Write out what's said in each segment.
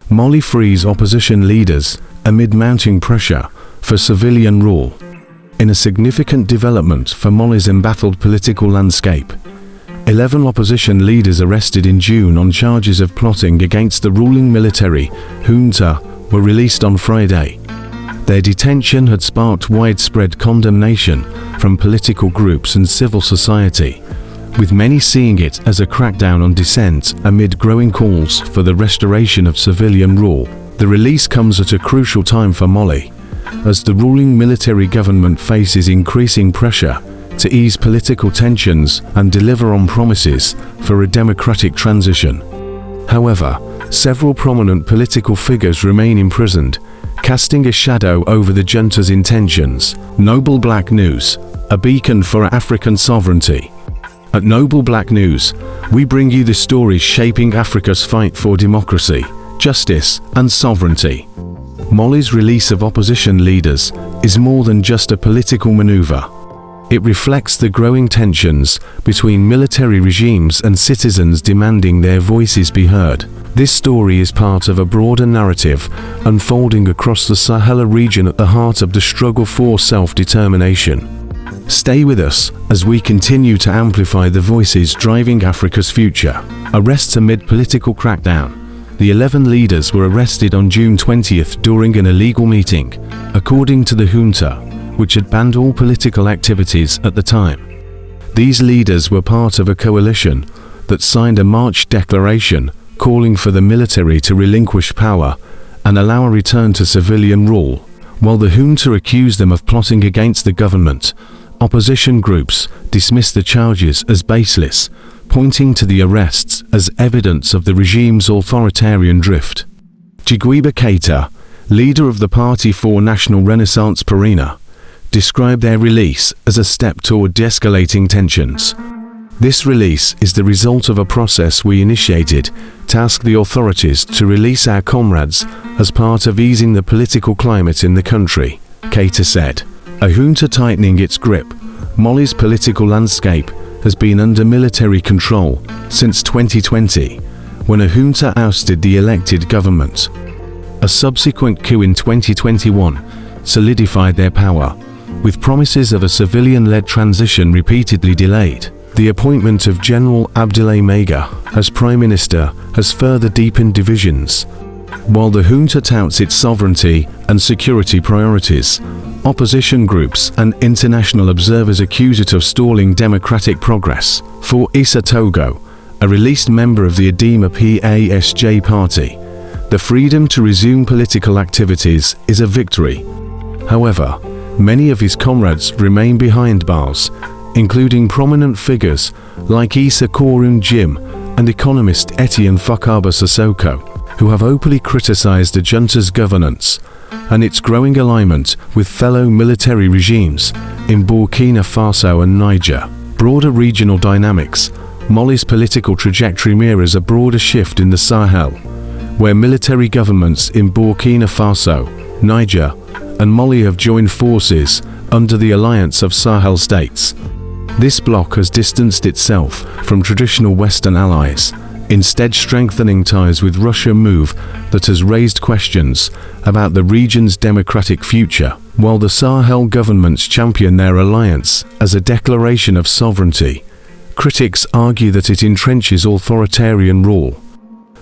Mali frees opposition leaders amid mounting pressure for civilian rule. In a significant development for Mali's embattled political landscape, 11 opposition leaders arrested in June on charges of plotting against the ruling military junta were released on Friday. Their detention had sparked widespread condemnation from political groups and civil society, with many seeing it as a crackdown on dissent amid growing calls for the restoration of civilian rule. The release comes at a crucial time for Mali, as the ruling military government faces increasing pressure to ease political tensions and deliver on promises for a democratic transition. However, several prominent political figures remain imprisoned, casting a shadow over the junta's intentions. Noble Black News, a beacon for African sovereignty. At Noble Black News, we bring you the stories shaping Africa's fight for democracy, justice, and sovereignty. Mali's release of opposition leaders is more than just a political maneuver. It reflects the growing tensions between military regimes and citizens demanding their voices be heard. This story is part of a broader narrative unfolding across the Sahel region at the heart of the struggle for self-determination. Stay with us as we continue to amplify the voices driving Africa's future. Arrests amid political crackdown. The 11 leaders were arrested on June 20th during an illegal meeting, according to the junta, which had banned all political activities at the time. These leaders were part of a coalition that signed a March declaration calling for the military to relinquish power and allow a return to civilian rule. While the junta accused them of plotting against the government, opposition groups dismissed the charges as baseless, pointing to the arrests as evidence of the regime's authoritarian drift. Jigwiba Keita, leader of the Party for National Renaissance Parina, described their release as a step toward de-escalating tensions. This release is the result of a process we initiated to ask the authorities to release our comrades as part of easing the political climate in the country, Keita said. A junta tightening its grip, Mali's political landscape has been under military control since 2020, when a junta ousted the elected government. A subsequent coup in 2021 solidified their power, with promises of a civilian-led transition repeatedly delayed. The appointment of General Abdoulaye Maiga as Prime Minister has further deepened divisions. While the junta touts its sovereignty and security priorities, opposition groups and international observers accuse it of stalling democratic progress. For Issa Togo, a released member of the Adema PASJ party, the freedom to resume political activities is a victory. However, many of his comrades remain behind bars, including prominent figures like Issa Korun Jim and economist Etienne Fakaba Sissoko, who have openly criticized the junta's governance and its growing alignment with fellow military regimes in Burkina Faso and Niger. Broader regional dynamics. Mali's political trajectory mirrors a broader shift in the Sahel, where military governments in Burkina Faso, Niger, and Mali have joined forces under the alliance of Sahel states. This bloc has distanced itself from traditional Western allies, instead strengthening ties with Russia, a move that has raised questions about the region's democratic future. While the Sahel governments champion their alliance as a declaration of sovereignty, critics argue that it entrenches authoritarian rule.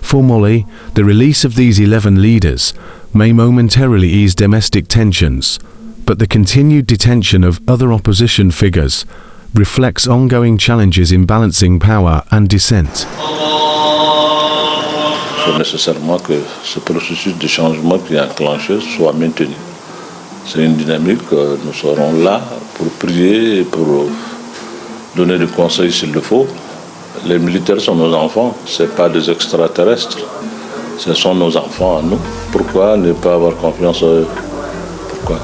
For Mali, the release of these 11 leaders may momentarily ease domestic tensions, but the continued detention of other opposition figures reflects ongoing challenges in balancing power and dissent. Il faut nécessairement que ce processus de changement qui est enclenché soit maintenu. C'est une dynamique, nous serons là pour prier et pour donner des conseils s'il le faut. Les militaires sont nos enfants, ce n'est pas des extraterrestres, ce sont nos enfants à nous. Pourquoi ne pas avoir confiance à eux? Pourquoi?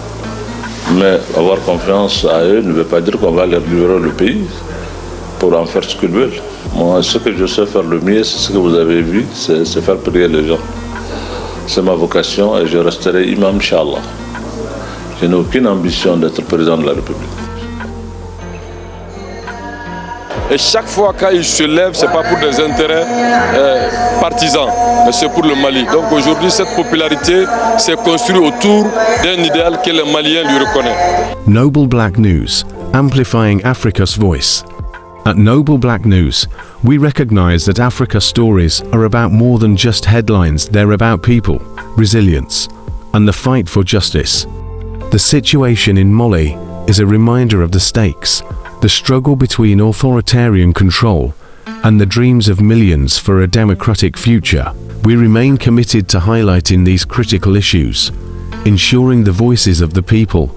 Mais avoir confiance à eux ne veut pas dire qu'on va leur livrer le pays pour en faire ce qu'ils veulent. Moi, ce que je sais faire le mieux, c'est ce que vous avez vu, c'est faire prier les gens. C'est ma vocation et je resterai imam, Inch'Allah. Je n'ai aucune ambition d'être président de la République. Et chaque fois qu'il se lève, ce n'est pas pour des intérêts partisans, mais c'est pour le Mali. Donc aujourd'hui, cette popularité s'est construite autour d'un idéal que les Maliens lui reconnaissent. Noble Black News, amplifying Africa's voice. At Noble Black News, we recognize that Africa's stories are about more than just headlines. They're about people, resilience, and the fight for justice. The situation in Mali is a reminder of the stakes, the struggle between authoritarian control and the dreams of millions for a democratic future. We remain committed to highlighting these critical issues, ensuring the voices of the people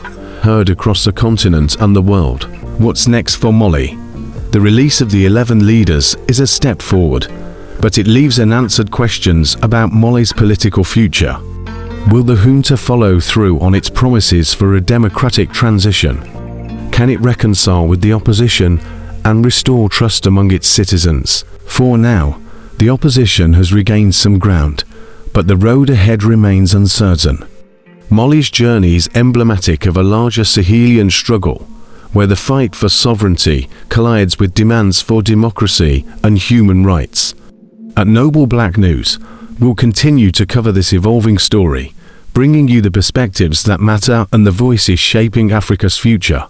heard across the continent and the world. What's next for Mali? The release of the 11 leaders is a step forward, but it leaves unanswered questions about Mali's political future. Will the junta follow through on its promises for a democratic transition? Can it reconcile with the opposition and restore trust among its citizens? For now, the opposition has regained some ground, but the road ahead remains uncertain. Mali's journey is emblematic of a larger Sahelian struggle, where the fight for sovereignty collides with demands for democracy and human rights. At Noble Black News, we'll continue to cover this evolving story, bringing you the perspectives that matter and the voices shaping Africa's future.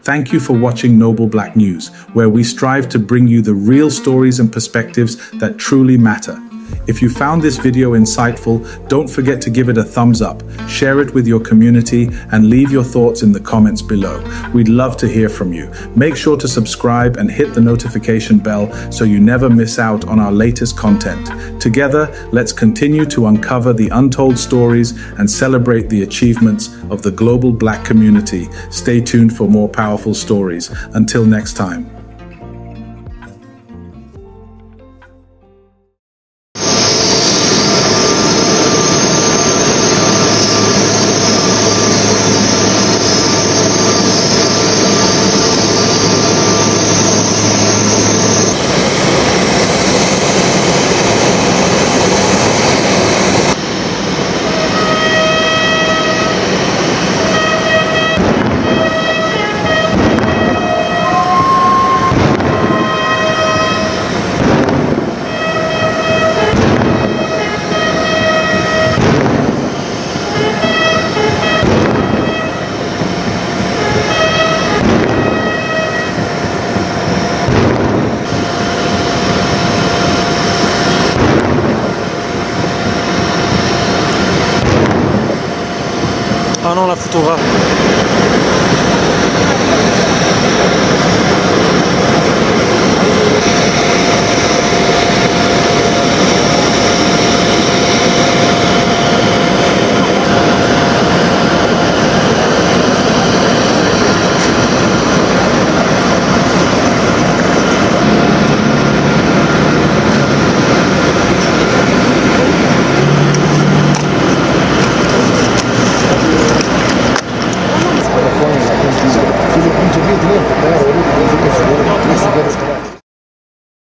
Thank you for watching Noble Black News, where we strive to bring you the real stories and perspectives that truly matter. If you found this video insightful, don't forget to give it a thumbs up, share it with your community, and leave your thoughts in the comments below. We'd love to hear from you. Make sure to subscribe and hit the notification bell so you never miss out on our latest content. Together, let's continue to uncover the untold stories and celebrate the achievements of the global Black community. Stay tuned for more powerful stories. Until next time. Ah non, la photographe.